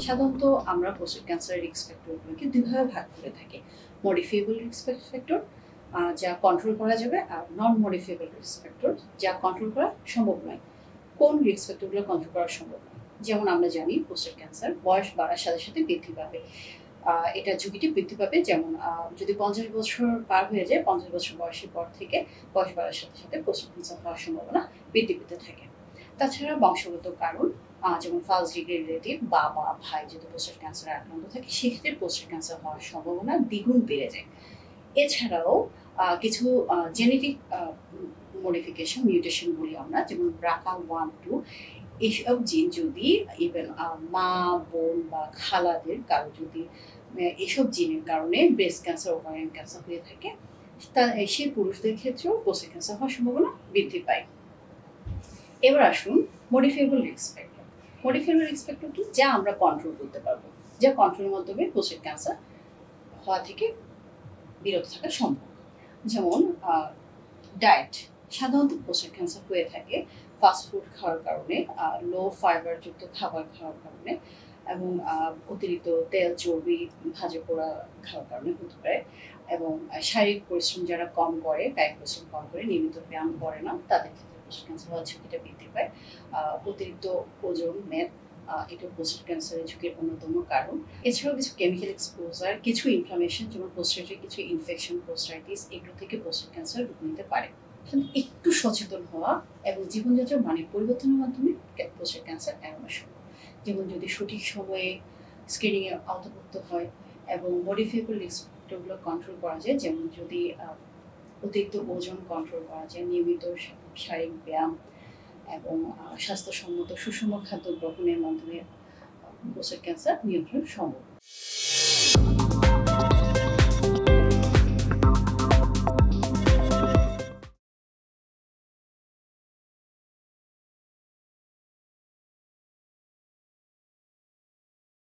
সাধারণত আমরা প্রোস্টেট ক্যান্সারের রিস্ক ফ্যাক্টরগুলোকে দুইভাবে ভাগ করে থাকি। মডিফিয়েবল রিস্ক ফ্যাক্টর যা কন্ট্রোল করা যাবে, আর নন মডিফিয়েবল রিস্ক ফ্যাক্টর যা কন্ট্রোল করা সম্ভব নয়। কোন রিস্ক ফ্যাক্টরগুলো কন্ট্রোল করা সম্ভব নয়? যেমন আমরা জানি প্রোস্টেট ক্যান্সার বয়স বাড়ার সাথে সাথে বৃদ্ধি পাবে। এটা ঝুঁকিটি বৃদ্ধি পাবে, যেমন যদি 50 বছর পার হয়ে যায়, 50 বছর বয়সের পর থেকে বয়স বাড়ার সাথে সাথে প্রোস্টেট ক্যান্সার হওয়ার সম্ভাবনা বৃদ্ধি পেতে থাকে। তাছাড়া বংশগত কারণ, যেমন ফার্স্ট ডিগ্রি রিলেটিভ, বাবা ভাই যদি প্রোস্টেট ক্যান্সারে আক্রান্ত থাকে, সেক্ষেত্রে প্রোস্টেট ক্যান্সার হওয়ার সম্ভাবনা দ্বিগুণ বেড়ে যায়। এছাড়াও কিছু জেনেটিক মডিফিকেশন, মিউটেশন বলি আমরা, যেমন BRCA1-2, এইসব জিন যদি ইভেন মা, বোন বা খালাদের কারো যদি এসব জিনের কারণে ব্রেস্ট ক্যান্সার, ওভারিয়ান ক্যান্সার হয়ে থাকে, সেই পুরুষদের ক্ষেত্রেও প্রোস্টেট ক্যান্সার হওয়ার সম্ভাবনা বৃদ্ধি পায়। এবার আসুন মডিফিয়েবল রিস্ক ফ্যাক্টর। মডিফিয়েবল রিস্ক ফ্যাক্টর কি? যা আমরা কন্ট্রোল করতে পারবো, যা কন্ট্রোলের মাধ্যমে প্রোস্টেট ক্যান্সার হওয়া থেকে বিরত থাকা সম্ভব। যেমন ডায়েট। সাধারণত প্রোস্টেট ক্যান্সার হয়ে থাকে ফাস্টফুড খাওয়ার কারণে, লো ফাইবারযুক্ত খাবার খাওয়ার কারণে, এবং অতিরিক্ত তেল, চর্বি, ভাজা পোড়া খাওয়ার কারণে হতে পারে। এবং শারীরিক পরিশ্রম যারা কম করে, কায়িক পরিশ্রম কম করে, নিয়মিত ব্যায়াম করে না, তাদের ক্ষেত্রে প্রোস্টেট ক্যান্সার হওয়ার ঝুঁকিটা বৃদ্ধি পায়। অতিরিক্ত ওজন, মেদ, এটা প্রোস্টেট ক্যান্সারের ঝুঁকির অন্যতম কারণ। এছাড়াও কিছু কেমিক্যাল এক্সপোজার, কিছু ইনফ্লামেশন, যেমন প্রোস্টেটের কিছু ইনফেকশন, প্রোস্টাইটিস, এগুলো থেকে প্রোস্টেট ক্যান্সার রূপ নিতে পারে। একটু সচেতন হওয়া এবং জীবনযাত্রার মানের পরিবর্তনের মাধ্যমে প্রোস্টেট ক্যান্সার এড়ানো সম্ভব। যেমন যদি সঠিক সময়ে স্ক্রিনিংয়ে আওতাভুক্ত হয় এবং মডিফিয়েবল রিস্ক ফ্যাক্টরগুলো কন্ট্রোল করা যায়, যেমন যদি অতিরিক্ত ওজন কন্ট্রোল করা যায়, নিয়মিত শারীরিক ব্যায়াম এবং স্বাস্থ্যসম্মত সুষম খাদ্য গ্রহণের মাধ্যমে প্রোস্টেট ক্যান্সার নিয়ন্ত্রণ সম্ভব।